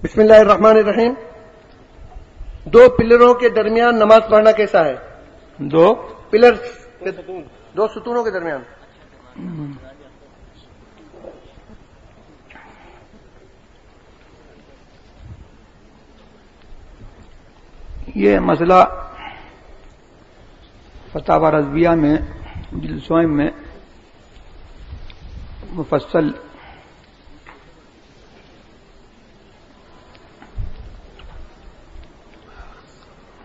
بسم اللہ الرحمن الرحیم. دو پلروں کے درمیان نماز پڑھنا کیسا ہے؟ دو دو ستونوں کے درمیان. یہ مسئلہ فتاوی رضویہ میں جلد سوئم میں مفصل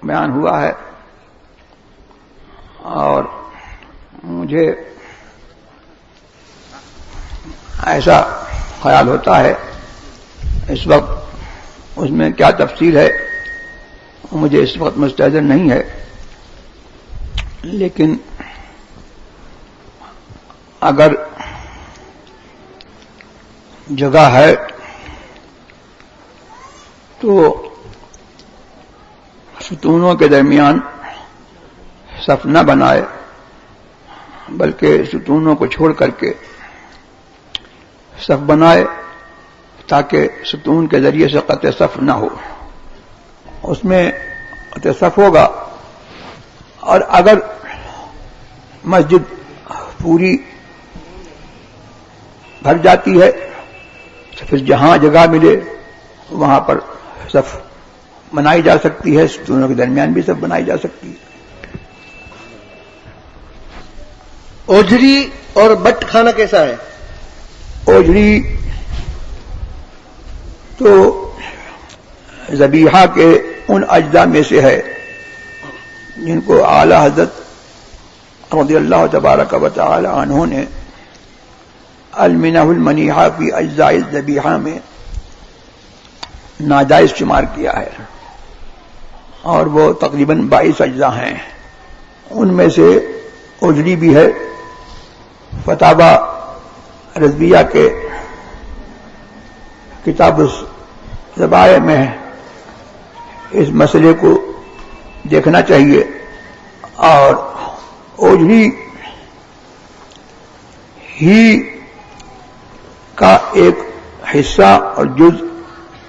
بیان ہوا ہے، اور مجھے ایسا خیال ہوتا ہے اس وقت اس میں کیا تفصیل ہے مجھے اس وقت مستحضر نہیں ہے، لیکن اگر جگہ ہے تو ستونوں کے درمیان صف نہ بنائے، بلکہ ستونوں کو چھوڑ کر کے صف بنائے تاکہ ستون کے ذریعے سے قطع صف نہ ہو. اس میں قطع صف ہوگا، اور اگر مسجد پوری بھر جاتی ہے تو پھر جہاں جگہ ملے وہاں پر صف بنائی جا سکتی ہے، ستونوں کے درمیان بھی صف بنائی جا سکتی ہے. اوجری اور بٹ کھانا کیسا ہے؟ اوجری تو ذبیحہ کے ان اجزاء میں سے ہے جن کو اعلی حضرت رضی اللہ تبارک و تعالی عنہ نے المنہ المنیحہ فی اجزاء الذبیحہ میں ناجائز شمار کیا ہے، اور وہ تقریباً 22 اجزاء ہیں. ان میں سے اوجری بھی ہے. فتاوی رضویہ کے کتاب الذبائح میں اس مسئلے کو دیکھنا چاہیے، اور اوجری ہی کا ایک حصہ اور جز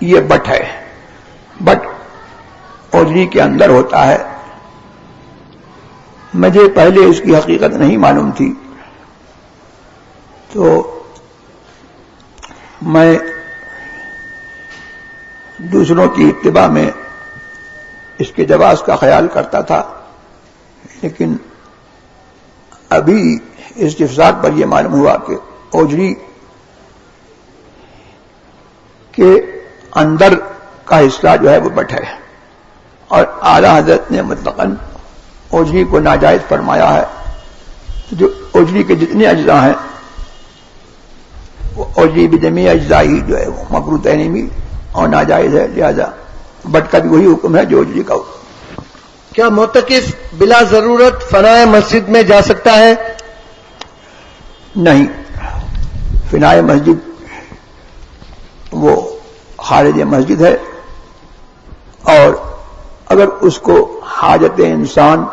یہ بٹ ہے. بٹ اوجری کے اندر ہوتا ہے. مجھے پہلے اس کی حقیقت نہیں معلوم تھی، تو میں دوسروں کی اتباع میں اس کے جواز کا خیال کرتا تھا، لیکن ابھی استفسار پر یہ معلوم ہوا کہ اوجری کے اندر کا حصہ جو ہے وہ بٹ ہے، اور اعلی حضرت نے مطلقاً اوجری کو ناجائز فرمایا ہے. جو اوجری کے جتنے اجزاء ہیں وہ اوجری بجمیع اجزاء ہی جو ہے وہ مکروہ تحریمی اور ناجائز ہے، لہذا بٹ کا بھی وہی حکم ہے جو اوجری کا حکم. کیا معتکف بلا ضرورت فنائے مسجد میں جا سکتا ہے؟ نہیں، فنائے مسجد وہ خارج مسجد ہے، اور اگر اس کو حاجت انسان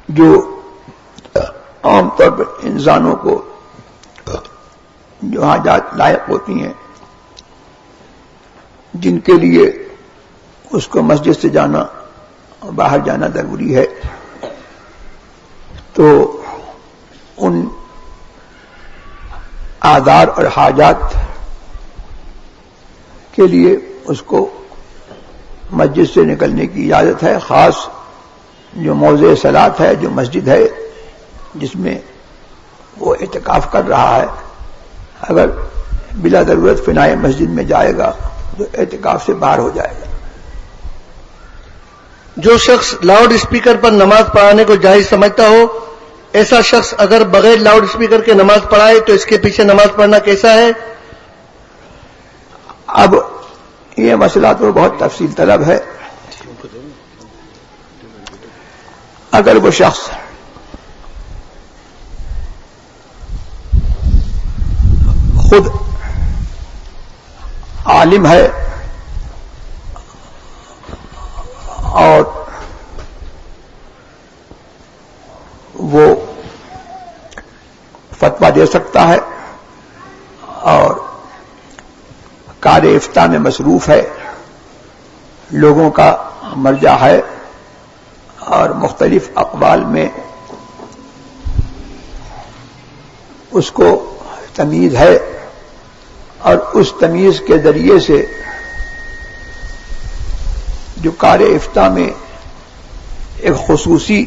جو عام طور پر انسانوں کو جو حاجات لائق ہوتی ہیں جن کے لیے اس کو مسجد سے جانا باہر جانا ضروری ہے، تو ان آدار اور حاجات کے لیے اس کو مسجد سے نکلنے کی اجازت ہے. خاص جو موضع صلاۃ ہے، جو مسجد ہے جس میں وہ اعتکاف کر رہا ہے، اگر بلا ضرورت فنائے مسجد میں جائے گا تو اعتکاف سے باہر ہو جائے گا. جو شخص لاؤڈ اسپیکر پر نماز پڑھانے کو جائز سمجھتا ہو، ایسا شخص اگر بغیر لاؤڈ اسپیکر کے نماز پڑھائے تو اس کے پیچھے نماز پڑھنا کیسا ہے؟ اب یہ مسئلہ تو بہت تفصیل طلب ہے. اگر وہ شخص خود عالم ہے اور وہ فتویٰ دے سکتا ہے اور کار افتاء میں مصروف ہے، لوگوں کا مرجع ہے اور مختلف اقوال میں اس کو تمیز ہے، اور اس تمیز کے ذریعے سے جو کار افتاء میں ایک خصوصی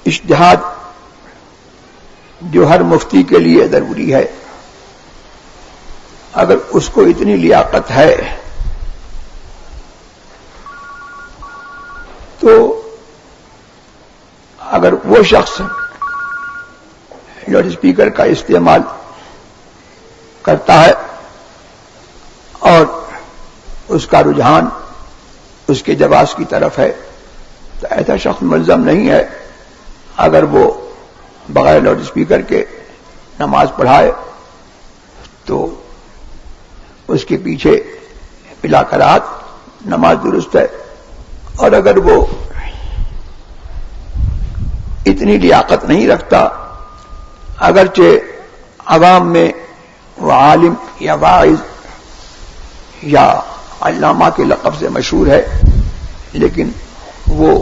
اجتہاد جو ہر مفتی کے لیے ضروری ہے، اگر اس کو اتنی لیاقت ہے تو اگر وہ شخص لاؤڈ اسپیکر کا استعمال کرتا ہے اور اس کا رجحان اس کے جواز کی طرف ہے تو ایسا شخص ملزم نہیں ہے اگر وہ بغیر لاؤڈ اسپیکر کے نماز پڑھائے تو اس کے پیچھے بلا کراہت نماز درست ہے، اور اگر وہ اتنی لیاقت نہیں رکھتا، اگرچہ عوام میں وہ عالم یا واعظ یا علامہ کے لقب سے مشہور ہے، لیکن وہ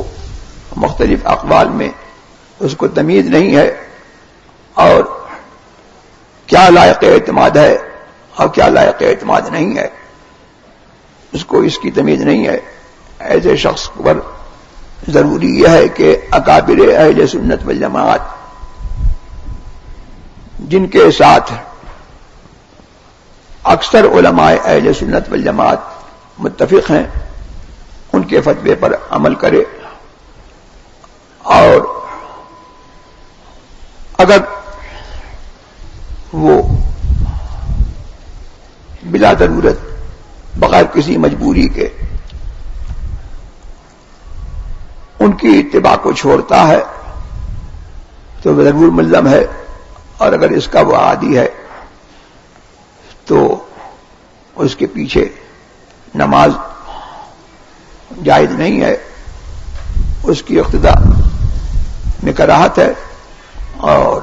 مختلف اقوال میں اس کو تمیز نہیں ہے اور کیا لائق اعتماد ہے اور کیا لائق اعتماد نہیں ہے، اس کو اس کی تمیز نہیں ہے، ایسے شخص پر ضروری یہ ہے کہ اکابر اہل سنت والجماعت جن کے ساتھ اکثر علماء اہل سنت والجماعت متفق ہیں ان کے فتوے پر عمل کرے، اور اگر وہ بلا ضرورت بغیر کسی مجبوری کے ان کی اتباع کو چھوڑتا ہے تو وہ ضرور ملزم ہے، اور اگر اس کا وہ عادی ہے تو اس کے پیچھے نماز جائز نہیں ہے، اس کی اقتداء میں کراہت ہے، اور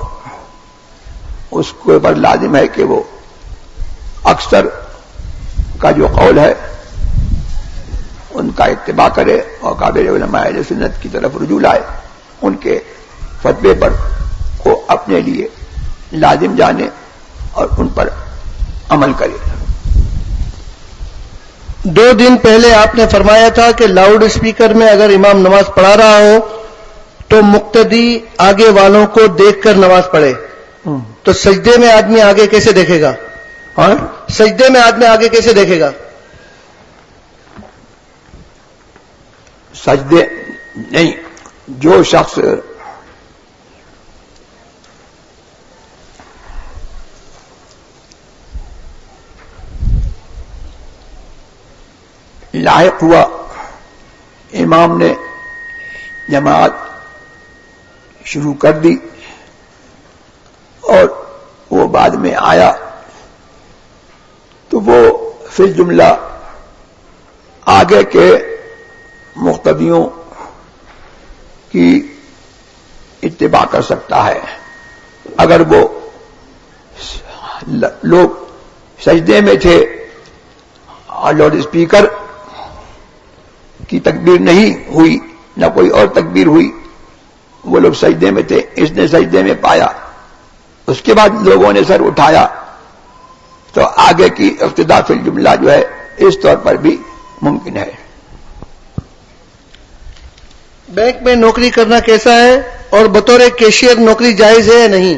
اس کے پر لازم ہے کہ وہ اکثر کا جو قول ہے ان کا اتباع کرے اور قابل علماء اہل سنت کی طرف رجوع لائے، ان کے فتوے پر کو اپنے لیے لازم جانے اور ان پر عمل کرے۔ 2 دن پہلے آپ نے فرمایا تھا کہ لاؤڈ اسپیکر میں اگر امام نماز پڑھا رہا ہو تو مقتدی آگے والوں کو دیکھ کر نماز پڑھے، تو سجدے میں آدمی آگے کیسے دیکھے گا؟ ہاں، سجدے میں آدمی آگے کیسے دیکھے گا؟ سجدے نہیں، جو شخص لاحق ہوا، امام نے جماعت شروع کر دی اور وہ بعد میں آیا تو وہ فی الجملہ آگے کے مقتدیوں کی اتباع کر سکتا ہے۔ اگر وہ لوگ سجدے میں تھے اور لاؤڈ اسپیکر کی تکبیر نہیں ہوئی، نہ کوئی اور تکبیر ہوئی، وہ لوگ سجدے میں تھے، اس نے سجدے میں پایا، اس کے بعد لوگوں نے سر اٹھایا، تو آگے کی اقتداء فی الجملہ جو ہے اس طور پر بھی ممکن ہے۔ بینک میں نوکری کرنا کیسا ہے اور بطور کیشیئر نوکری جائز ہے یا نہیں؟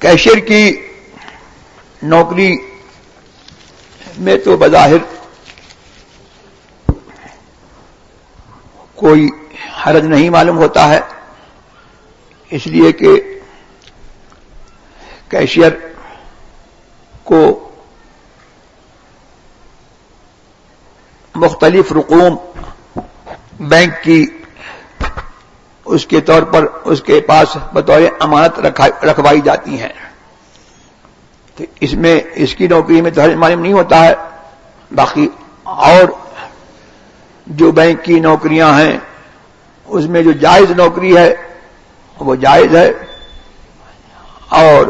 کیشیئر کی نوکری میں تو بظاہر کوئی حرج نہیں معلوم ہوتا ہے، اس لیے کہ کیشیئر کو مختلف رقوم بینک کی اس کے طور پر اس کے پاس بطور امانت رکھوائی جاتی ہیں، تو اس میں اس کی نوکری میں تو حرج معلوم نہیں ہوتا ہے۔ باقی اور جو بینک کی نوکریاں ہیں اس میں جو جائز نوکری ہے وہ جائز ہے، اور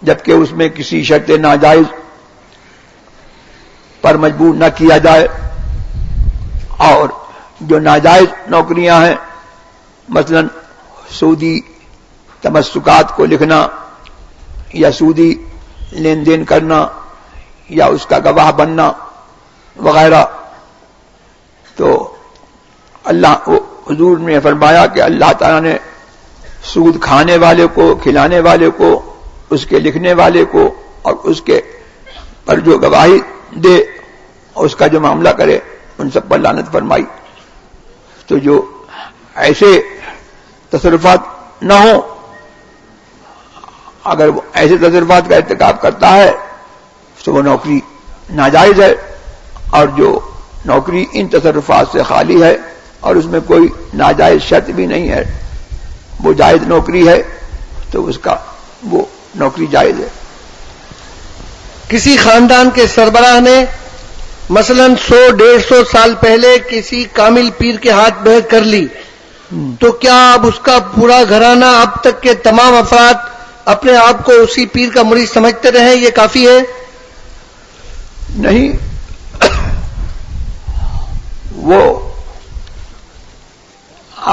جبکہ اس میں کسی شرط ناجائز پر مجبور نہ کیا جائے، اور جو ناجائز نوکریاں ہیں مثلا سودی تمسکات کو لکھنا یا سودی لین دین کرنا یا اس کا گواہ بننا وغیرہ، تو اللہ حضور نے فرمایا کہ اللہ تعالیٰ نے سود کھانے والے کو، کھلانے والے کو، اس کے لکھنے والے کو اور اس کے پر جو گواہی دے اور اس کا جو معاملہ کرے ان سب پر لعنت فرمائی۔ تو جو ایسے تصرفات نہ ہوں، اگر وہ ایسے تصرفات کا ارتکاب کرتا ہے تو وہ نوکری ناجائز ہے، اور جو نوکری ان تصرفات سے خالی ہے اور اس میں کوئی ناجائز شرط بھی نہیں ہے، وہ جائز نوکری ہے، تو اس کا وہ نوکری جائز ہے۔ کسی خاندان کے سربراہ نے مثلا 100-150 سال پہلے کسی کامل پیر کے ہاتھ بیعت کر لی، تو کیا اب اس کا پورا گھرانہ اب تک کے تمام افراد اپنے آپ کو اسی پیر کا مرید سمجھتے رہیں، یہ کافی ہے؟ نہیں، وہ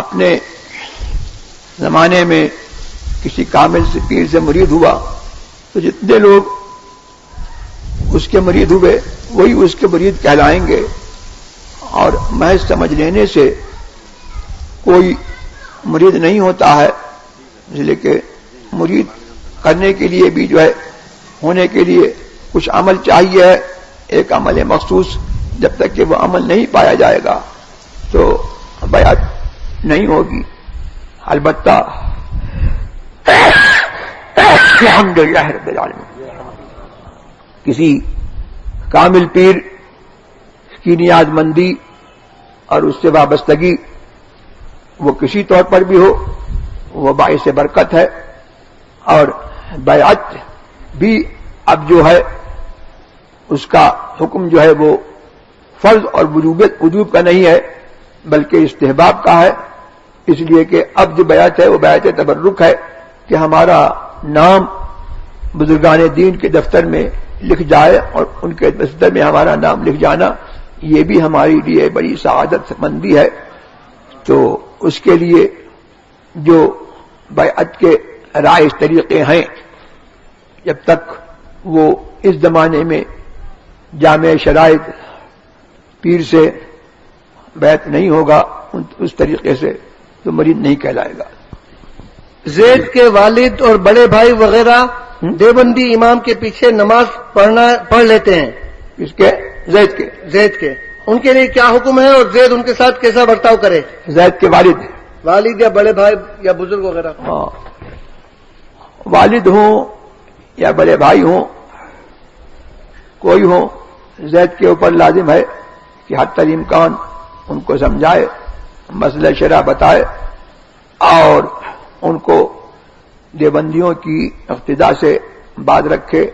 اپنے زمانے میں کسی کامل سے پیر سے مرید ہوا تو جتنے لوگ اس کے مرید ہوئے وہی اس کے مرید کہلائیں گے، اور محض سمجھ لینے سے کوئی مرید نہیں ہوتا ہے، اس لیے کہ مرید کرنے کے لیے بھی جو ہے ہونے کے لیے کچھ عمل چاہیے ہے، ایک عمل مخصوص، جب تک کہ وہ عمل نہیں پایا جائے گا تو بیعت نہیں ہوگی۔ البتہ الحمدللہ رب العالمین، کسی کامل پیر کی نیاز مندی اور اس سے وابستگی وہ کسی طور پر بھی ہو، وہ باعث برکت ہے، اور بیعت بھی اب جو ہے اس کا حکم جو ہے وہ فرض اور وجوب کا نہیں ہے بلکہ استحباب کا ہے، اس لیے کہ اب جو بیعت ہے وہ بیعت تبرک ہے کہ ہمارا نام بزرگان دین کے دفتر میں لکھ جائے، اور ان کے دفتر میں ہمارا نام لکھ جانا یہ بھی ہمارے لیے بڑی سعادت مندی ہے۔ تو اس کے لیے جو بیعت کے رائج طریقے ہیں، جب تک وہ اس زمانے میں جامع شرائط پیر سے بیعت نہیں ہوگا اس طریقے سے تو مرید نہیں کہلائے گا۔ زید کے والد اور بڑے بھائی وغیرہ دیوبندی امام کے پیچھے نماز پڑھ لیتے ہیں، اس کے زید کے ان کے لیے کیا حکم ہے، اور زید ان کے ساتھ کیسا برتاؤ کرے؟ زید کے والد یا بڑے بھائی یا بزرگ وغیرہ؟ ہاں، والد ہوں یا بڑے بھائی ہوں، کوئی ہوں، زید کے اوپر لازم ہے کہ حتی الامکان ان کو سمجھائے، مسئلہ شرع بتائے، اور ان کو دیوبندیوں کی اقتداء سے بات رکھے،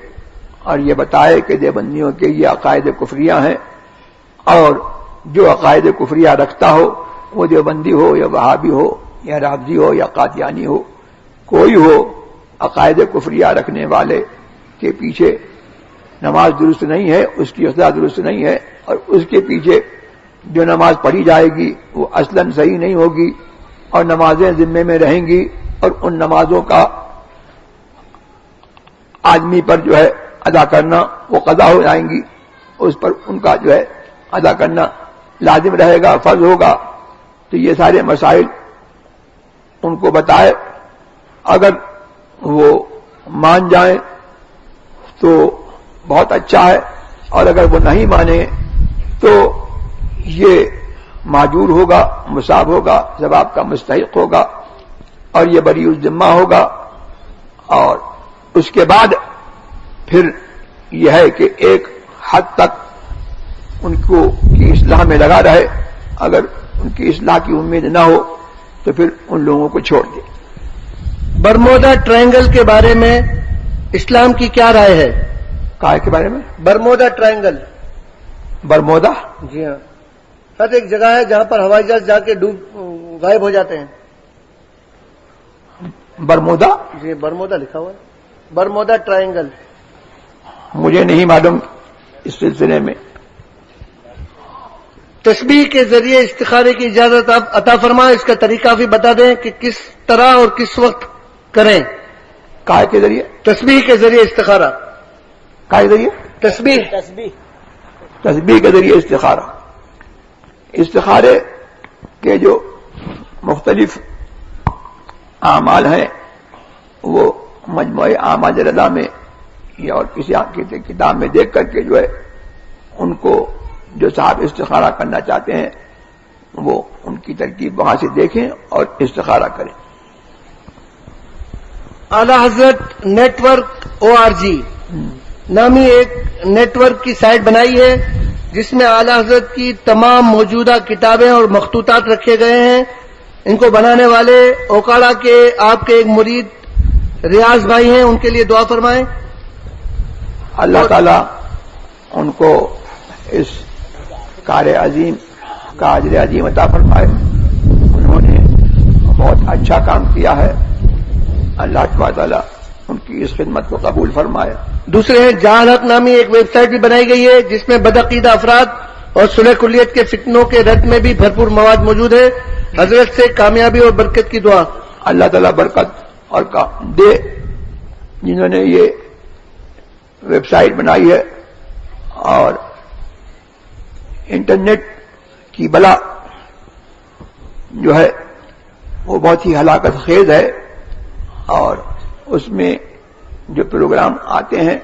اور یہ بتائے کہ دیوبندیوں کے یہ عقائد کفریہ ہیں، اور جو عقائد کفریہ رکھتا ہو وہ دیوبندی ہو یا وہابی ہو یا رافضی ہو یا قادیانی ہو، کوئی ہو، عقائد کفریہ رکھنے والے کے پیچھے نماز درست نہیں ہے، اس کی اصلاح درست نہیں ہے، اور اس کے پیچھے جو نماز پڑھی جائے گی وہ اصلاً صحیح نہیں ہوگی، اور نمازیں ذمے میں رہیں گی، اور ان نمازوں کا آدمی پر جو ہے ادا کرنا وہ قضا ہو جائیں گی، اس پر ان کا جو ہے ادا کرنا لازم رہے گا، فرض ہوگا۔ تو یہ سارے مسائل ان کو بتائے، اگر وہ مان جائیں تو بہت اچھا ہے، اور اگر وہ نہیں مانے تو یہ معجور ہوگا، مصاب ہوگا، ثواب کا مستحق ہوگا، اور یہ بری الذمہ ہوگا۔ اور اس کے بعد پھر یہ ہے کہ ایک حد تک ان کو کی اصلاح میں لگا رہے، اگر ان کی اصلاح کی امید نہ ہو تو پھر ان لوگوں کو چھوڑ دے۔ برمودا ٹرائنگل کے بارے میں اسلام کی کیا رائے ہے؟ کائے کے بارے میں؟ Bermuda triangle. برمودا؟ جی ہاں، ساتھ ایک جگہ ہے جہاں پر ہوائی جہاز جا کے غائب ہو جاتے ہیں. برمودا؟ جی برمودا لکھا ہوا ہے، برمودا ٹرائنگل. مجھے نہیں معلوم اس سلسلے میں. تسبیح کے ذریعے استخارے کی اجازت آپ عطا فرمائیں، اس کا طریقہ بھی بتا دیں کہ کس طرح اور کس وقت کریں. کائے کے ذریعے؟ تسبیح کے ذریعے استخارہ. کائے کے ذریعے؟ تسبیح کے ذریعے استخارہ. استخارے کے جو مختلف اعمال ہیں وہ مجموعہ اعمال رضا میں یا اور کسی کتاب میں دیکھ کر کے جو ہے ان کو جو صاحب استخارہ کرنا چاہتے ہیں وہ ان کی ترکیب وہاں سے دیکھیں اور استخارہ کریں. اعلی حضرت نیٹ ورک ORG نامی ایک نیٹ ورک کی سائٹ بنائی ہے جس میں اعلی حضرت کی تمام موجودہ کتابیں اور مخطوطات رکھے گئے ہیں. ان کو بنانے والے اوکاڑا کے آپ کے ایک مرید ریاض بھائی ہیں، ان کے لیے دعا فرمائیں. اللہ تعالی ان کو اس کار عظیم کا اجر عظیم عطا فرمائے. انہوں نے بہت اچھا کام کیا ہے. اللہ تبارک تعالی ان کی اس خدمت کو قبول فرمائے. دوسرے ہیں جہال حق نامی ایک ویب سائٹ بھی بنائی گئی ہے جس میں بدعقیدہ افراد اور صلح کلیت کے فتنوں کے رد میں بھی بھرپور مواد موجود ہے. حضرت سے کامیابی اور برکت کی دعا. اللہ تعالیٰ برکت اور دے جنہوں نے یہ ویب سائٹ بنائی ہے. اور انٹرنیٹ کی بلا جو ہے وہ بہت ہی ہلاکت خیز ہے اور اس میں جو پروگرام آتے ہیں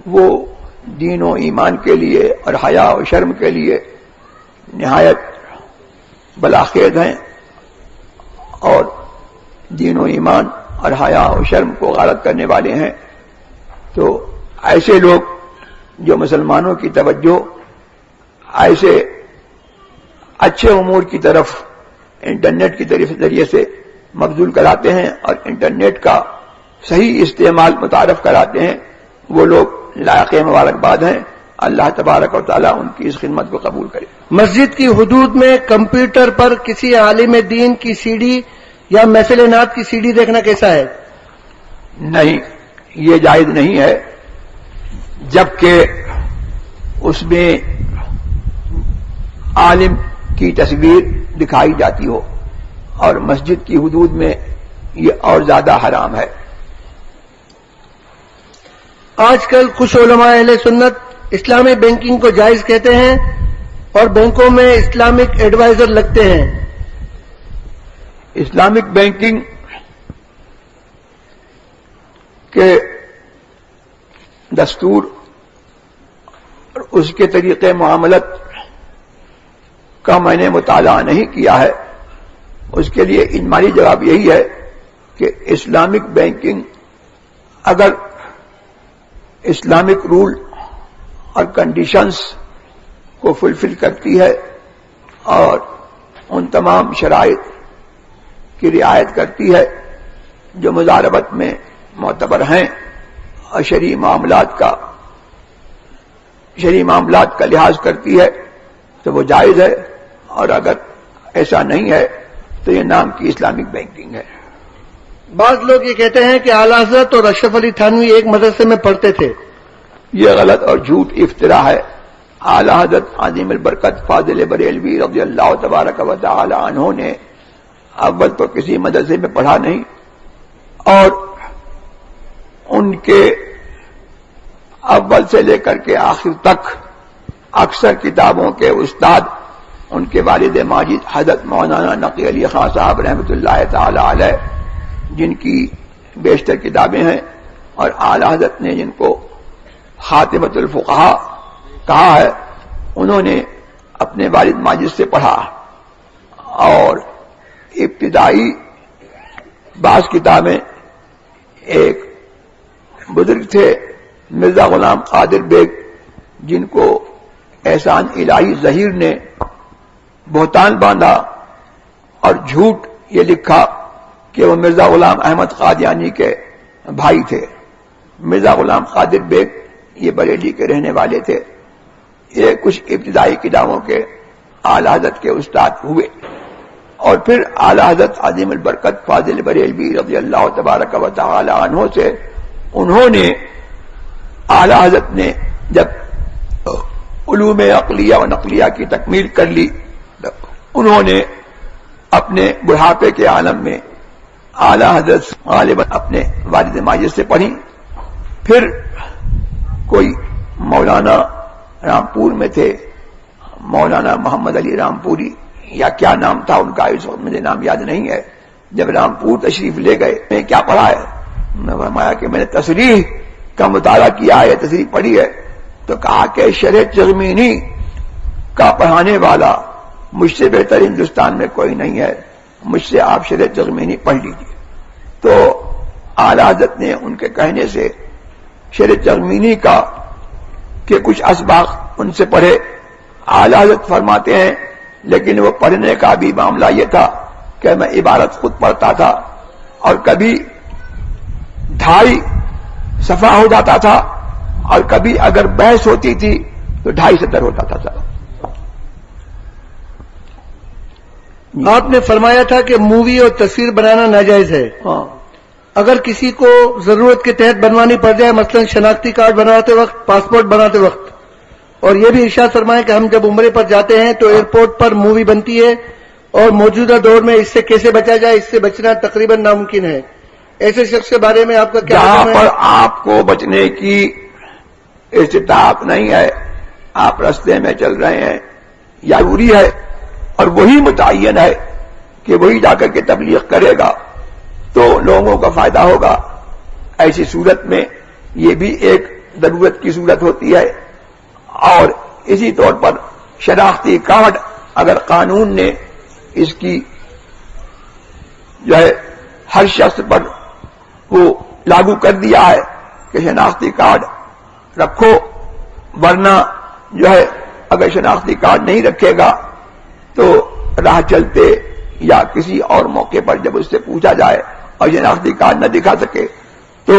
وہ دین و ایمان کے لیے اور حیا و شرم کے لیے نہایت بلاخیز ہیں اور دین و ایمان اور حیا و شرم کو غارت کرنے والے ہیں. تو ایسے لوگ جو مسلمانوں کی توجہ ایسے اچھے امور کی طرف انٹرنیٹ کی ذریعے سے مبذول کراتے ہیں اور انٹرنیٹ کا صحیح استعمال متعارف کراتے ہیں، وہ لوگ لائق مبارکباد ہیں. اللہ تبارک و تعالیٰ ان کی اس خدمت کو قبول کرے. مسجد کی حدود میں کمپیوٹر پر کسی عالم دین کی CD یا محفل نعت کی CD دیکھنا کیسا ہے؟ نہیں، یہ جائز نہیں ہے جبکہ اس میں عالم کی تصویر دکھائی جاتی ہو، اور مسجد کی حدود میں یہ اور زیادہ حرام ہے. آج کل کچھ علماء اہل سنت اسلامی بینکنگ کو جائز کہتے ہیں اور بینکوں میں اسلامک ایڈوائزر لگتے ہیں. اسلامک بینکنگ کے دستور اور اس کے طریقے معاملت کا میں نے مطالعہ نہیں کیا ہے. اس کے لیے اجمالی جواب یہی ہے کہ اسلامک بینکنگ اگر اسلامک رول اور کنڈیشنز کو فلفل کرتی ہے اور ان تمام شرائط کی رعایت کرتی ہے جو مضاربت میں معتبر ہیں اور شرعی معاملات کا لحاظ کرتی ہے تو وہ جائز ہے، اور اگر ایسا نہیں ہے تو یہ نام کی اسلامک بینکنگ ہے. بعض لوگ یہ کہتے ہیں کہ اعلی حضرت اور اشرف علی تھانوی ایک مدرسے میں پڑھتے تھے. یہ غلط اور جھوٹ افطرا ہے. اعلی حضرت عظیم البرکت فاضل بریلوی رضی اللہ تبارک و تعالی عنہ نے اول تو کسی مدرسے میں پڑھا نہیں، اور ان کے اول سے لے کر کے آخر تک اکثر کتابوں کے استاد ان کے والد ماجد حضرت مولانا نقی علی خان صاحب رحمۃ اللہ تعالی علیہ، جن کی بیشتر کتابیں ہیں، اور اعلی حضرت نے جن کو خاتمۃ الفقہاء کہا ہے، انہوں نے اپنے والد ماجد سے پڑھا. اور ابتدائی بعض کتابیں ایک بزرگ تھے مرزا غلام قادر بیگ، جن کو احسان الہی ظہیر نے بہتان باندھا اور جھوٹ یہ لکھا کہ وہ مرزا غلام احمد قادیانی کے بھائی تھے. مرزا غلام قادر بیگ یہ بریلی کے رہنے والے تھے. یہ کچھ ابتدائی کتابوں کے اعلی حضرت کے استاد ہوئے. اور پھر اعلی حضرت عظیم البرکت فاضل بریلوی رضی اللہ تبارک و تعالی عنہ سے انہوں نے اعلی حضرت نے جب علوم عقلیہ و نقلیہ کی تکمیل کر لی، انہوں نے اپنے بڑھاپے کے عالم میں اعلی حضرت غالباً اپنے والد ماجد سے پڑھی. پھر کوئی مولانا رامپور میں تھے، مولانا محمد علی رامپوری یا کیا نام تھا ان کا، اس وقت مجھے نام یاد نہیں ہے. جب رامپور تشریف لے گئے، میں کیا پڑھا ہے؟ میں فرمایا کہ میں نے تصریح کا مطالعہ کیا ہے، تصریح پڑھی ہے. تو کہا کہ شرح چغمینی کا پڑھانے والا مجھ سے بہتر ہندوستان میں کوئی نہیں ہے، مجھ سے آپ شرح چغمینی پڑھ لیجیے. تو اعلی حضرت نے ان کے کہنے سے شرح چغمینی کا کہ کچھ اسباق ان سے پڑھے. اعلی حضرت فرماتے ہیں لیکن وہ پڑھنے کا بھی معاملہ یہ تھا کہ میں عبارت خود پڑھتا تھا اور کبھی 2.5 صفحہ ہو جاتا تھا اور کبھی اگر بحث ہوتی تھی تو 2.5 سطر ہوتا تھا. آپ نے فرمایا تھا کہ مووی اور تصویر بنانا ناجائز ہے. ہاں، اگر کسی کو ضرورت کے تحت بنوانی پڑ جائے، مثلا شناختی کارڈ بناتے وقت، پاسپورٹ بناتے وقت، اور یہ بھی ارشاد فرمائیں کہ ہم جب عمرے پر جاتے ہیں تو ایئرپورٹ پر مووی بنتی ہے اور موجودہ دور میں اس سے کیسے بچا جائے، اس سے بچنا تقریباً ناممکن ہے. ایسے شخص کے بارے میں آپ کا کیا جہاں حکم ہے؟ پر آپ کو بچنے کی استطاعت نہیں ہے، آپ راستے میں چل رہے ہیں، یا ضروری ہے اور وہی متعین ہے کہ وہی جا کر کے تبلیغ کرے گا تو لوگوں کا فائدہ ہوگا. ایسی صورت میں یہ بھی ایک ضرورت کی صورت ہوتی ہے. اور اسی طور پر شناختی کارڈ اگر قانون نے اس کی جو ہے ہر شخص پر وہ لاگو کر دیا ہے کہ شناختی کارڈ رکھو، ورنہ جو ہے اگر شناختی کارڈ نہیں رکھے گا تو راہ چلتے یا کسی اور موقع پر جب اس سے پوچھا جائے اور شناختی کارڈ نہ دکھا سکے تو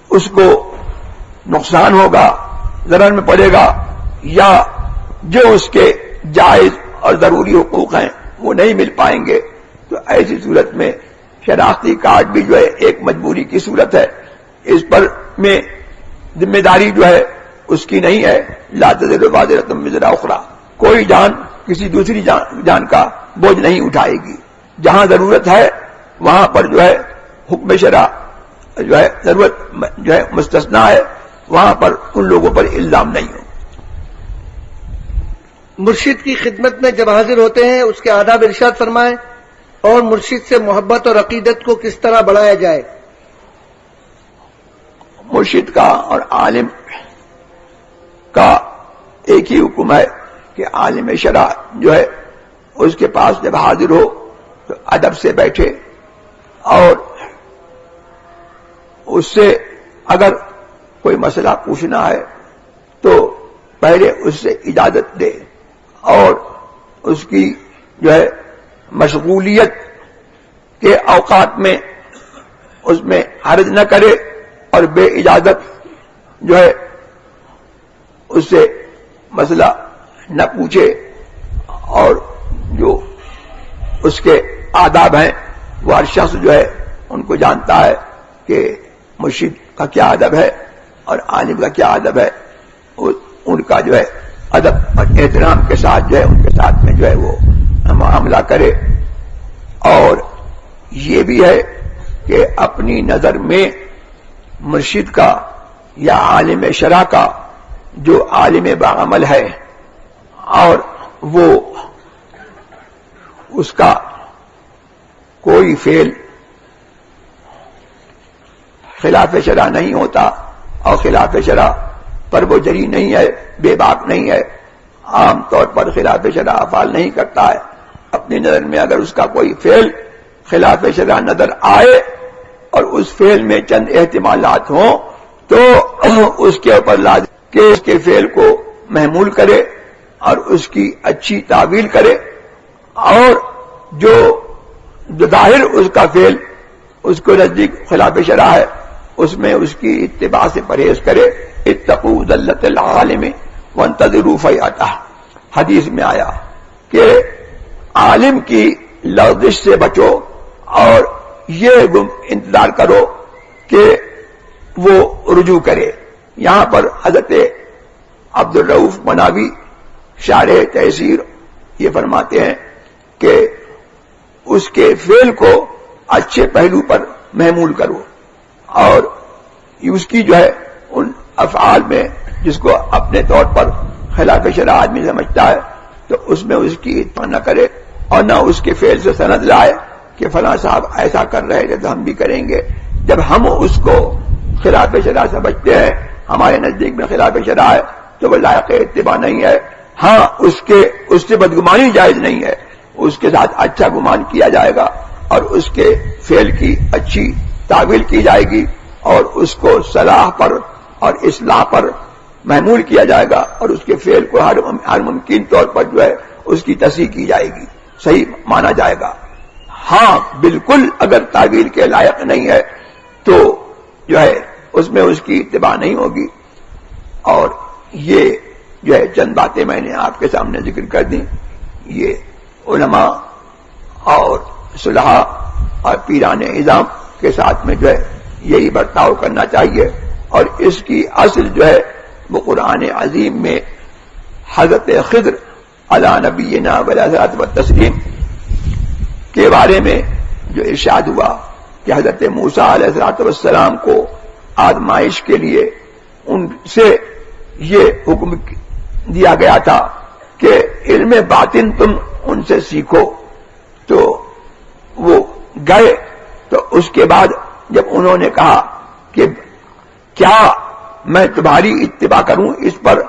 اس کو نقصان ہوگا، ضرر میں پڑے گا، یا جو اس کے جائز اور ضروری حقوق ہیں وہ نہیں مل پائیں گے. تو ایسی صورت میں شناختی کارڈ بھی جو ہے ایک مجبوری کی صورت ہے، اس پر میں ذمہ داری جو ہے اس کی نہیں ہے. لا تزر وازرۃ وزر اخرى، کوئی جان کسی دوسری جان کا بوجھ نہیں اٹھائے گی. جہاں ضرورت ہے وہاں پر جو ہے حکم شرع جو ہے ضرورت جو ہے مستثنا ہے، وہاں پر ان لوگوں پر الزام نہیں ہو. مرشد کی خدمت میں جب حاضر ہوتے ہیں اس کے آداب ارشاد فرمائیں، اور مرشد سے محبت اور عقیدت کو کس طرح بڑھایا جائے؟ مرشد کا اور عالم کا ایک ہی حکم ہے کہ عالم شرع جو ہے اس کے پاس جب حاضر ہو تو ادب سے بیٹھے اور اس سے اگر کوئی مسئلہ پوچھنا ہے تو پہلے اس سے اجازت دے اور اس کی جو ہے مشغولیت کے اوقات میں اس میں حرج نہ کرے اور بے اجازت جو ہے اس سے مسئلہ نہ پوچھے. اور جو اس کے آداب ہیں وہ ہر شخص جو ہے ان کو جانتا ہے کہ مرشد کا کیا ادب ہے اور عالم کا کیا ادب ہے. ان کا جو ہے ادب اور احترام کے ساتھ جو ہے ان کے ساتھ میں جو ہے وہ معاملہ کرے. اور یہ بھی ہے کہ اپنی نظر میں مرشد کا یا عالم شرع کا جو عالم باعمل ہے اور وہ اس کا کوئی فعل خلاف شرع نہیں ہوتا اور خلاف شرع پر وہ جری نہیں ہے، بے باک نہیں ہے، عام طور پر خلاف شرع افعال نہیں کرتا ہے. اپنی نظر میں اگر اس کا کوئی فعل خلاف شرع نظر آئے اور اس فعل میں چند احتمالات ہوں تو اس کے اوپر لازم کہ اس کے فعل کو محمول کرے اور اس کی اچھی تعویل کرے، اور جو ظاہر اس کا فعل اس کو نزدیک خلاف شرع ہے اس میں اس کی اتباع سے پرہیز کرے. اتقوا ذلت العالم وانتظروا فیعتہ، حدیث میں آیا کہ عالم کی لغزش سے بچو اور یہ انتظار کرو کہ وہ رجوع کرے. یہاں پر حضرت عبد الرؤف مناوی شارح تحسیر یہ فرماتے ہیں کہ اس کے فعل کو اچھے پہلو پر محمول کرو اور اس کی جو ہے ان افعال میں جس کو اپنے طور پر خلاف شرع آدمی سمجھتا ہے تو اس میں اس کی اتباع نہ کرے اور نہ اس کے فعل سے سند لائے کہ فلاں صاحب ایسا کر رہے تھے تو ہم بھی کریں گے. جب ہم اس کو خلاف شرع سمجھتے ہیں، ہمارے نزدیک میں خلاف شرع ہے، تو وہ لائق اتباع نہیں ہے. ہاں اس سے بدگمانی جائز نہیں ہے، اس کے ساتھ اچھا گمان کیا جائے گا اور اس کے فعل کی اچھی تعویل کی جائے گی اور اس کو صلاح پر اور اصلاح پر محمول کیا جائے گا اور اس کے فعل کو ہر ممکن طور پر جو ہے اس کی تصحیح کی جائے گی، صحیح مانا جائے گا. ہاں بالکل اگر تعویل کے لائق نہیں ہے تو جو ہے اس میں اس کی اتباع نہیں ہوگی. اور یہ جو ہے چند باتیں میں نے آپ کے سامنے ذکر کر دی. یہ علماء اور صلحاء اور پیران اعظام کے ساتھ میں جو ہے یہی برتاؤ کرنا چاہیے اور اس کی اصل جو ہے وہ قرآن عظیم میں حضرت خضر علی نبینا علیہ الصلوۃ والتسلیم کے بارے میں جو ارشاد ہوا کہ حضرت موسیٰ علیہ الصلوۃ والسلام کو آزمائش کے لیے ان سے یہ حکم دیا گیا تھا کہ علم باطن تم ان سے سیکھو. تو وہ گئے تو اس کے بعد جب انہوں نے کہا کہ کیا میں تمہاری اتباع کروں اس پر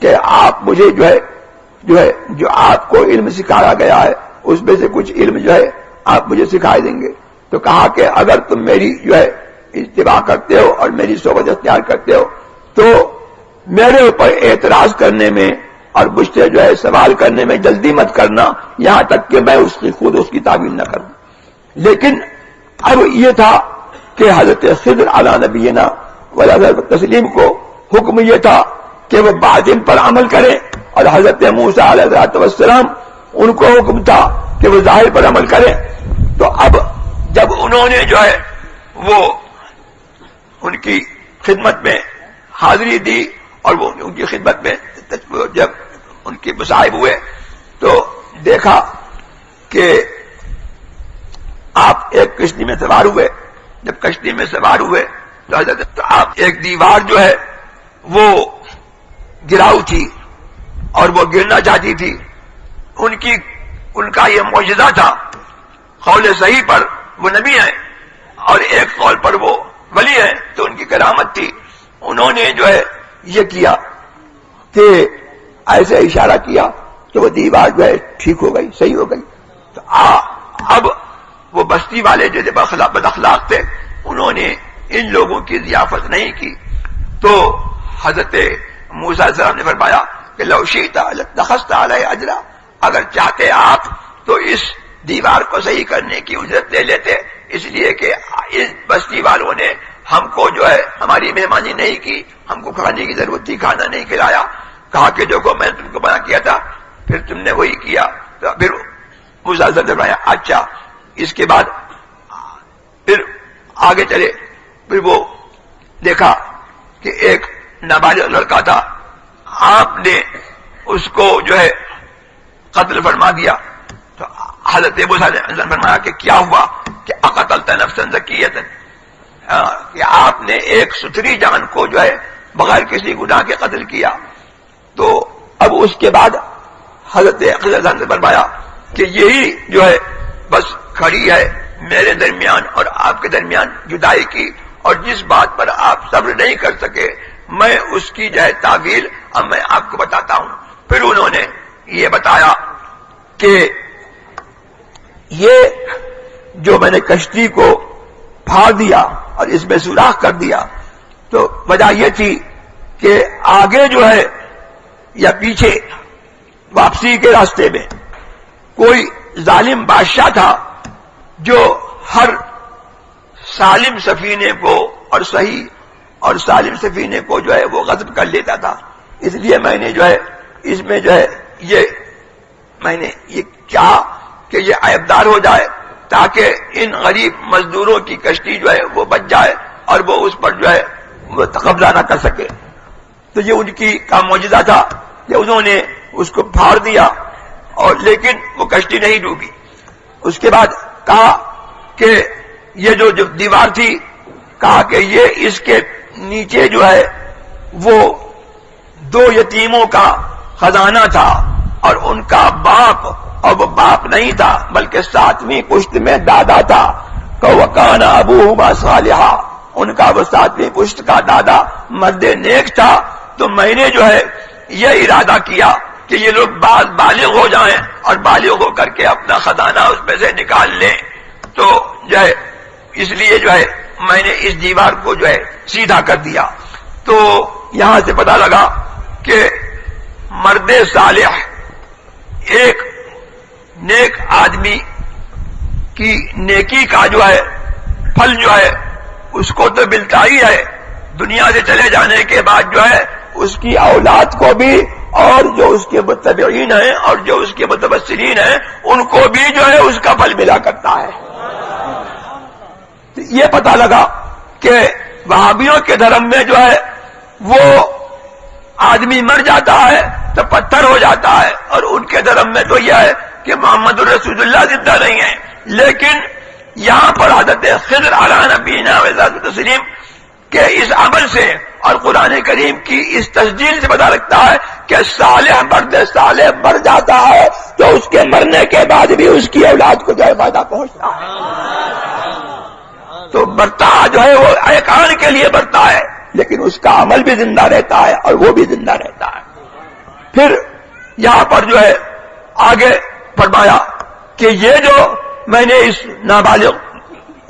کہ آپ مجھے جو آپ کو علم سکھایا گیا ہے اس میں سے کچھ علم جو ہے آپ مجھے سکھائے دیں گے. تو کہا کہ اگر تم میری جو ہے اتباع کرتے ہو اور میری صحبت اختیار کرتے ہو تو میرے اوپر اعتراض کرنے میں اور مجھ سے جو ہے سوال کرنے میں جلدی مت کرنا یہاں تک کہ میں خود اس کی تعویل نہ کروں. لیکن اب یہ تھا کہ حضرت خضر علی نبینا علیہ الصلوۃ والتسلیم کو حکم یہ تھا کہ وہ باطن پر عمل کریں اور حضرت موسیٰ علیہ الصلوۃ والسلام ان کو حکم تھا کہ وہ ظاہر پر عمل کریں. تو اب جب انہوں نے جو ہے وہ ان کی خدمت میں حاضری دی اور وہ ان کی خدمت میں جب ان کے مصائب ہوئے تو دیکھا کہ آپ ایک کشتی میں سوار ہوئے. جب کشتی میں سوار ہوئے تو حضرت آپ ایک دیوار جو ہے وہ گراؤ تھی اور وہ گرنا چاہتی تھی. ان کا یہ معجزہ تھا. قول صحیح پر وہ نبی ہیں اور ایک قول پر وہ ولی ہیں تو ان کی کرامت تھی. انہوں نے جو ہے یہ کیا کہ ایسے اشارہ کیا تو وہ دیوار جو ہے ٹھیک ہو گئی، صحیح ہو گئی. تو اب وہ بستی والے جو بد اخلاق تھے انہوں نے ان لوگوں کی ضیافت نہیں کی. تو حضرت موسیٰ علیہ السلام نے فرمایا کہ لو شئت لاتخذت علیہ اجرا، اگر چاہتے آپ تو اس دیوار کو صحیح کرنے کی اجرت لے لیتے، اس لیے کہ اس بستی والوں نے ہم کو جو ہے ہماری مہمانی نہیں کی، ہم کو کھانے کی ضرورت تھی، کھانا نہیں کھلایا. کہا کہ دیکھو میں نے تم کو منع کیا تھا پھر تم نے وہی کیا. تو پھر موسیٰ علیہ السلام نے فرمایا اچھا. اس کے بعد پھر آگے چلے. پھر وہ دیکھا کہ ایک نابالغ لڑکا تھا، آپ نے اس کو جو ہے قتل فرما دیا. تو حضرت موسیٰ نے فرمایا کہ کیا ہوا کہ اقتلت نفسا زکیۃ، کہ آپ نے ایک ستھری جان کو جو ہے بغیر کسی گناہ کے قتل کیا. تو اب اس کے بعد حضرت خضر نے فرمایا کہ یہی جو ہے بس کھڑی ہے میرے درمیان اور آپ کے درمیان جدائی کی، اور جس بات پر آپ صبر نہیں کر سکے میں اس کی جو ہے تعویل اب میں آپ کو بتاتا ہوں. پھر انہوں نے یہ بتایا کہ یہ جو میں نے کشتی کو پھاڑ دیا اور اس میں سوراخ کر دیا تو وجہ یہ تھی کہ آگے جو ہے یا پیچھے واپسی کے راستے میں کوئی ظالم بادشاہ تھا جو ہر سالم سفینے کو اور صحیح اور سالم سفینے کو جو ہے وہ غصب کر لیتا تھا. اس لیے میں نے جو ہے اس میں جو ہے یہ میں نے یہ چاہا کہ یہ عیبدار ہو جائے تاکہ ان غریب مزدوروں کی کشتی جو ہے وہ بچ جائے اور وہ اس پر جو ہے وہ قبضہ نہ کر سکے. تو یہ ان کی کا معجزہ تھا کہ انہوں نے اس کو پھاڑ دیا اور لیکن وہ کشتی نہیں ڈوبی. اس کے بعد کہا کہ یہ جو دیوار تھی کہا کہ یہ اس کے نیچے جو ہے وہ 2 یتیموں کا خزانہ تھا اور ان کا باپ، اور وہ باپ نہیں تھا بلکہ 7ویں پشت میں دادا تھا. وَكَانَ أَبُوهُمَا صَالِحًا، ان کا وہ 7ویں پشت کا دادا مرد نیک تھا. تو میں نے جو ہے یہ ارادہ کیا کہ یہ لوگ بالغ ہو جائیں اور بالغ ہو کر کے اپنا خزانہ اس میں سے نکال لیں. تو جو ہے اس لیے جو ہے میں نے اس دیوار کو جو ہے سیدھا کر دیا. تو یہاں سے پتہ لگا کہ مرد صالح ایک نیک آدمی کی نیکی کا جو ہے پھل جو ہے اس کو تو ملتا ہی ہے، دنیا سے چلے جانے کے بعد جو ہے اس کی اولاد کو بھی اور جو اس کے متبعین ہیں اور جو اس کے متبصرین ہیں ان کو بھی جو ہے اس کا پھل ملا کرتا ہے. یہ پتہ لگا کہ وہابیوں کے دھرم میں جو ہے وہ آدمی مر جاتا ہے تو پتھر ہو جاتا ہے، اور ان کے دھرم میں تو یہ ہے کہ محمد رسول اللہ زندہ نہیں ہے. لیکن یہاں پر حضرت خضر علیہ نبینا وعلیہ تسلیم کے اس عمل سے اور قرآن کریم کی اس تسجیل سے پتہ لگتا ہے کہ صالح مرد صالح مر جاتا ہے تو اس کے مرنے کے بعد بھی اس کی اولاد کو جو ہے فائدہ پہنچتا ہے. تو برتا جو ہے وہ ایک آن کے لیے برتا ہے لیکن اس کا عمل بھی زندہ رہتا ہے اور وہ بھی زندہ رہتا ہے. پھر یہاں پر جو ہے آگے فرمایا کہ یہ جو میں نے اس نابالغ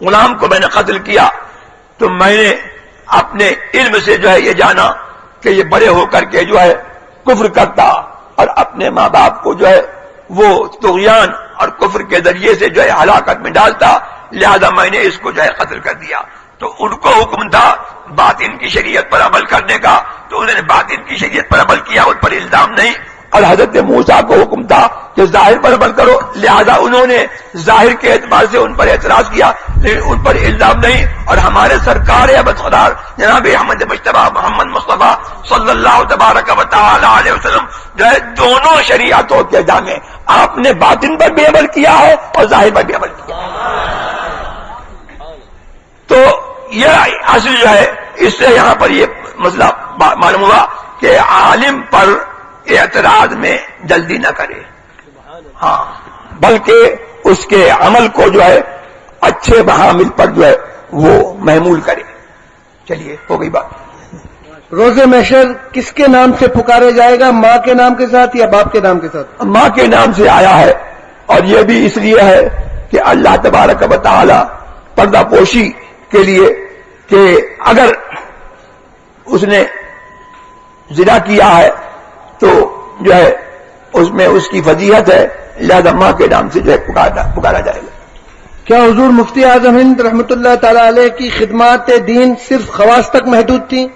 غلام کو میں نے قتل کیا تو میں نے اپنے علم سے جو ہے یہ جانا کہ یہ بڑے ہو کر کے جو ہے کفر کرتا اور اپنے ماں باپ کو جو ہے وہ طغیان اور کفر کے ذریعے سے جو ہے ہلاکت میں ڈالتا، لہذا میں نے اس کو جو ہے قتل کر دیا. تو ان کو حکم تھا باطن کی شریعت پر عمل کرنے کا، تو انہوں نے باطن کی شریعت پر عمل کیا، ان پر الزام نہیں. اور حضرت موسیٰ کو حکم تھا کہ ظاہر پر عمل کرو، لہذا انہوں نے ظاہر کے اعتبار سے ان پر اعتراض کیا لیکن ان پر الزام نہیں. اور ہمارے سرکار ابدخدار جناب احمد مجتبی محمد مصطفیٰ صلی اللہ تبارک و تعالی علیہ وسلم جو ہے دونوں شریعتوں کے جامع آپ نے باطن پر بھی عمل کیا ہے اور ظاہر پر بھی عمل کیا ہے. تو یہ اصل جو ہے اس سے یہاں پر یہ مسئلہ معلوم ہوا کہ عالم پر اعتراض میں جلدی نہ کرے، ہاں بلکہ اس کے عمل کو جو ہے اچھے محامل پر جو ہے وہ محمول کرے. چلیے ہو گئی بات. روز محشر کس کے نام سے پکارا جائے گا، ماں کے نام کے ساتھ یا باپ کے نام کے ساتھ؟ ماں کے نام سے آیا ہے اور یہ بھی اس لیے ہے کہ اللہ تبارک و تعالی پردہ پوشی کے لیے کہ اگر اس نے زنا کیا ہے تو جو ہے اس میں اس کی فضیحت ہے، لہذا ماں کے نام سے جو ہے پکارا جائے گا. کیا حضور مفتی اعظم ہند رحمۃ اللہ تعالی علیہ کی خدمات دین صرف خواص تک محدود تھیں؟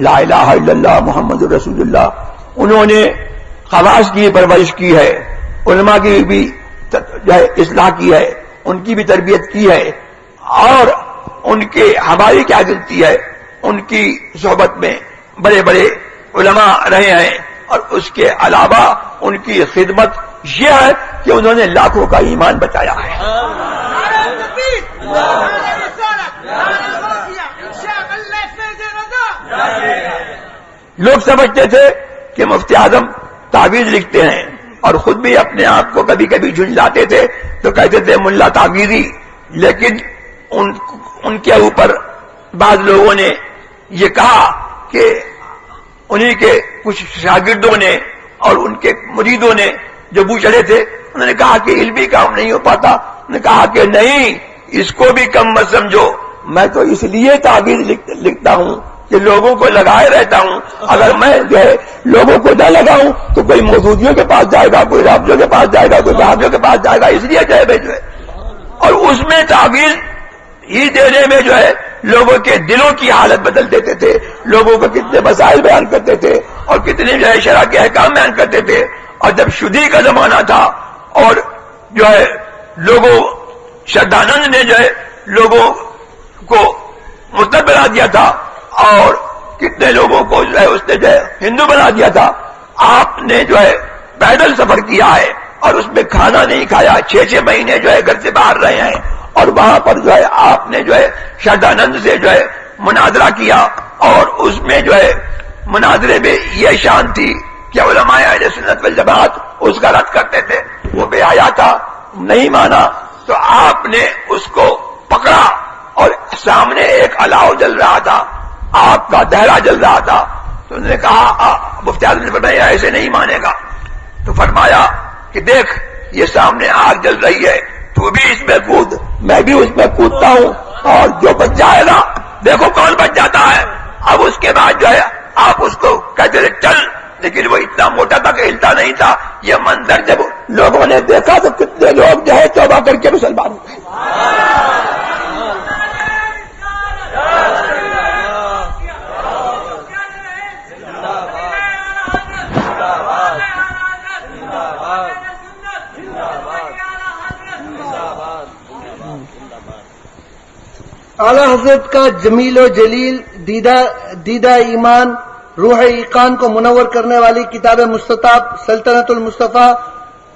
لا الہ الا اللہ محمد رسول اللہ. انہوں نے خواص کی پرورش کی ہے، علماء کی بھی جو ہے اصلاح کی ہے، ان کی بھی تربیت کی ہے، اور ان کے ہماری کیا غلطی ہے، ان کی صحبت میں بڑے بڑے علماء رہے ہیں، اور اس کے علاوہ ان کی خدمت یہ ہے کہ انہوں نے لاکھوں کا ایمان بچایا ہے. لوگ سمجھتے تھے کہ مفتی اعظم تعویذ لکھتے ہیں اور خود بھی اپنے آپ کو کبھی کبھی جھنجھلاتے تھے تو کہتے تھے ملا تعویذی، لیکن ان کے اوپر بعض لوگوں نے یہ کہا کہ انہی کے کچھ شاگردوں نے اور ان کے مریدوں نے جو بو چڑھے تھے انہوں نے کہا کہ علمی کام نہیں ہو پاتا. انہوں نے کہا کہ نہیں، اس کو بھی کم مت سمجھو، میں تو اس لیے تعویذ لکھتا ہوں کہ لوگوں کو لگائے رہتا ہوں. اگر میں جو ہے لوگوں کو نہ لگاؤں تو کوئی موجودیوں کے پاس جائے گا، کوئی رابطوں کے پاس جائے گا، کوئی صحابیوں کے پاس جائے گا، اس لیے جو ہے اور اس میں تعویذ ہی دینے میں جو ہے لوگوں کے دلوں کی حالت بدل دیتے تھے، لوگوں کو کتنے مسائل بیان کرتے تھے اور کتنے جو ہے شرع کے احکام بیان کرتے تھے، اور جب شدی کا زمانہ تھا اور جو ہے لوگوں شردھانند نے جو ہے لوگوں کو مرتد بنا دیا تھا اور کتنے لوگوں کو جو ہے اس نے جو ہے ہندو بنا دیا تھا. آپ نے جو ہے پیدل سفر کیا ہے اور اس میں کھانا نہیں کھایا, 6 مہینے جو ہے گھر سے باہر رہے ہیں, اور وہاں پر جو ہے آپ نے جو ہے شردھانند سے جو ہے مناظرہ کیا, اور اس میں جو ہے مناظرے میں یہ شان تھی کہ علماء اہل سنت والجماعت اس کا رد کرتے تھے. وہ بے حیا تھا, نہیں مانا, تو آپ نے اس کو پکڑا اور سامنے ایک الاؤ جل رہا تھا, آپ کا دہرا جل رہا تھا, تو انہوں نے کہا مفتی اعظم نے فرمایا ایسے نہیں مانے گا. تو فرمایا کہ دیکھ یہ سامنے آگ جل رہی ہے, تو بھی اس میں کود, میں بھی اس میں کودتا ہوں, اور جو بچ جائے گا دیکھو کون بچ جاتا ہے. اب اس کے بعد جو ہے آپ اس کو کہتے تھے چل, لیکن وہ اتنا موٹا تھا کہ ہلتا نہیں تھا. یہ منظر جب لوگوں نے دیکھا تو کتنے لوگ جو ہے توبہ کر کے مسلمان ہو گئے. اعلیٰ حضرت کا جمیل و جلیل دیدہ ایمان روح ایقان کو منور کرنے والی کتاب مستطاب سلطنت المصطفیٰ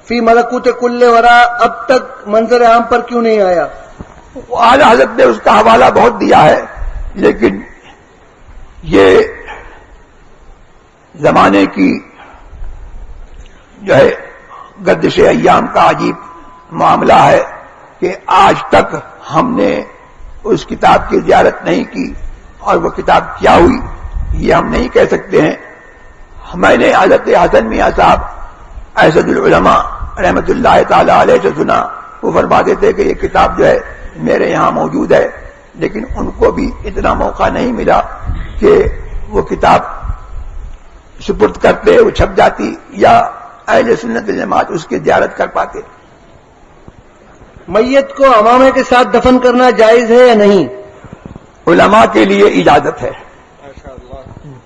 فی ملکوت کل ورا اب تک منظر عام پر کیوں نہیں آیا؟ اعلیٰ حضرت نے اس کا حوالہ بہت دیا ہے, لیکن یہ زمانے کی جو ہے گردش ایام کا عجیب معاملہ ہے کہ آج تک ہم نے اس کتاب کی زیارت نہیں کی, اور وہ کتاب کیا ہوئی یہ ہم نہیں کہہ سکتے ہیں. میں نے حضرت حسن میاں صاحب اسد العلماء رحمت اللہ تعالی علیہ سے سنا, وہ فرماتے تھے کہ یہ کتاب جو ہے میرے یہاں موجود ہے, لیکن ان کو بھی اتنا موقع نہیں ملا کہ وہ کتاب سپرد کرتے, وہ چھپ جاتی, یا اہل سنت جماعت اس کی زیارت کر پاتے. میت کو عوامے کے ساتھ دفن کرنا جائز ہے یا نہیں؟ علماء کے لیے اجازت ہے.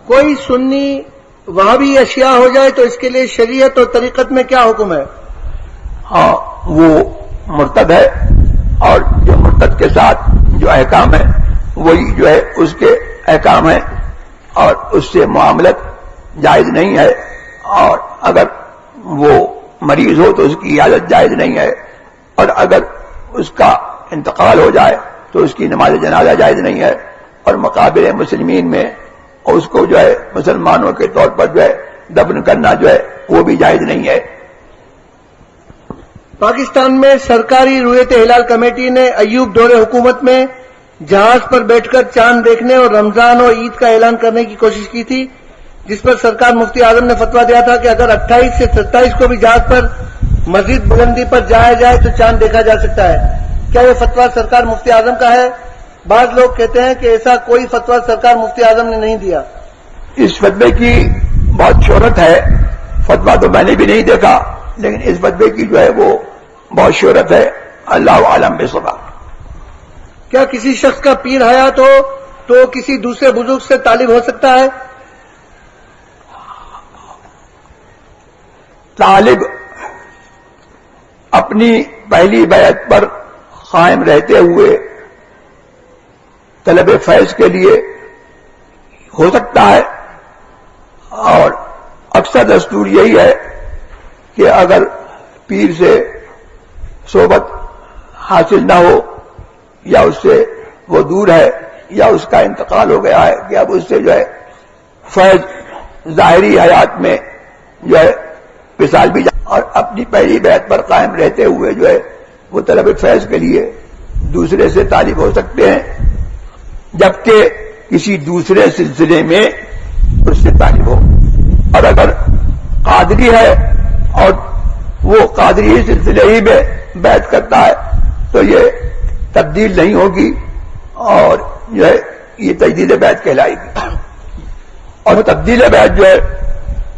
کوئی سنی وہابی اشیاء ہو جائے تو اس کے لیے شریعت اور طریقت میں کیا حکم ہے؟ ہاں, وہ مرتد ہے, اور جو مرتد کے ساتھ جو احکام ہے وہی جو ہے اس کے احکام ہے, اور اس سے معاملت جائز نہیں ہے. اور اگر وہ مریض ہو تو اس کی عیادت جائز نہیں ہے, اور اگر اس کا انتقال ہو جائے تو اس کی نماز جنازہ جائز نہیں ہے, اور مقابر مسلمین میں اس کو جو ہے مسلمانوں کے طور پر جو ہے دفن کرنا جو ہے وہ بھی جائز نہیں ہے. پاکستان میں سرکاری رویت ہلال کمیٹی نے ایوب دور حکومت میں جہاز پر بیٹھ کر چاند دیکھنے اور رمضان اور عید کا اعلان کرنے کی کوشش کی تھی, جس پر سرکار مفتی اعظم نے فتویٰ دیا تھا کہ اگر 28 سے 27 کو بھی جہاز پر مزید بلندی پر جایا جائے تو چاند دیکھا جا سکتا ہے. کیا یہ فتویٰ سرکار مفتی اعظم کا ہے؟ بعض لوگ کہتے ہیں کہ ایسا کوئی فتویٰ سرکار مفتی اعظم نے نہیں دیا. اس فتوے کی بہت شہرت ہے, فتویٰ تو میں نے بھی نہیں دیکھا, لیکن اس فتوے کی جو ہے وہ بہت شہرت ہے. اللہ عالم بالصواب. کیا کسی شخص کا پیر حیات ہو تو کسی دوسرے بزرگ سے طالب ہو سکتا ہے؟ طالب اپنی پہلی بیعت پر قائم رہتے ہوئے طلب فیض کے لیے ہو سکتا ہے, اور اکثر دستور یہی ہے کہ اگر پیر سے صحبت حاصل نہ ہو, یا اس سے وہ دور ہے, یا اس کا انتقال ہو گیا ہے, کہ اب اس سے جو ہے فیض ظاہری حیات میں جو ہے مثال بھی اور اپنی پہلی بیعت پر قائم رہتے ہوئے جو ہے وہ طلب فیض کے لیے دوسرے سے طالب ہو سکتے ہیں, جبکہ کسی دوسرے سلسلے میں اس سے طالب ہو. اور اگر قادری ہے اور وہ قادری سلسلے ہی میں بیعت کرتا ہے تو یہ تبدیل نہیں ہوگی, اور جو ہے یہ تجدید بیعت کہلائے گی. اور تبدیل بیعت جو ہے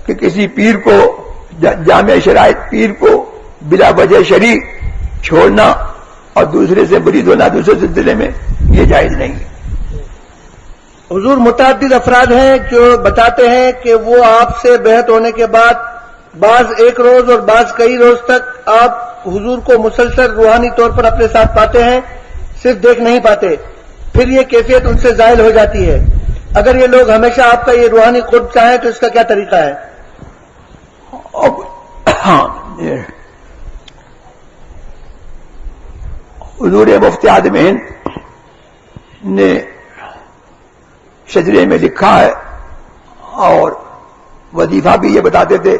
کہ کسی پیر کو, جامع شرائط پیر کو بلا وجہ شرعی چھوڑنا اور دوسرے سے مرید ہونا دوسرے سلسلے میں, یہ جائز نہیں ہے. حضور متعدد افراد ہیں جو بتاتے ہیں کہ وہ آپ سے بیعت ہونے کے بعد بعض ایک روز اور بعض کئی روز تک آپ حضور کو مسلسل روحانی طور پر اپنے ساتھ پاتے ہیں، صرف دیکھ نہیں پاتے، پھر یہ کیفیت ان سے زائل ہو جاتی ہے. اگر یہ لوگ ہمیشہ آپ کا یہ روحانی قرب چاہیں تو اس کا کیا طریقہ ہے؟ حضور مفتی اعظم ہند نے شجرے میں لکھا ہے اور وظیفہ بھی یہ بتاتے تھے،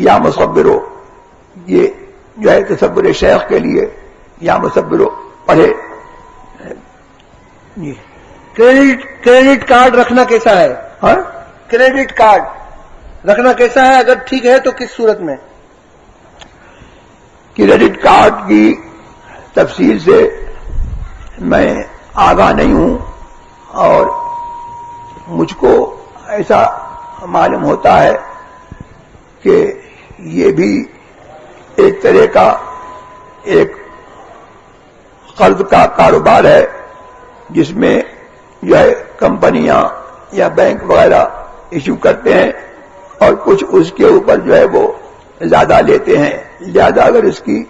یا مصبرو، یہ جو ہے تصور شیخ کے لیے، یا مصبرو پڑھے. کریڈٹ کارڈ رکھنا کیسا ہے؟ ہاں، کریڈٹ کارڈ رکھنا کیسا ہے؟ اگر ٹھیک ہے تو کس صورت میں؟ کریڈٹ کارڈ کی تفصیل سے میں آگاہ نہیں ہوں، اور مجھ کو ایسا معلوم ہوتا ہے کہ یہ بھی ایک طرح کا ایک قرض کا کاروبار ہے، جس میں جو ہے کمپنیاں یا بینک وغیرہ ایشو کرتے ہیں اور کچھ اس کے اوپر جو ہے وہ زیادہ لیتے ہیں. لہذا اگر اس کی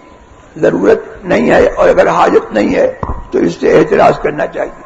ضرورت نہیں ہے اور اگر حاجت نہیں ہے تو اس سے احتراز کرنا چاہیے.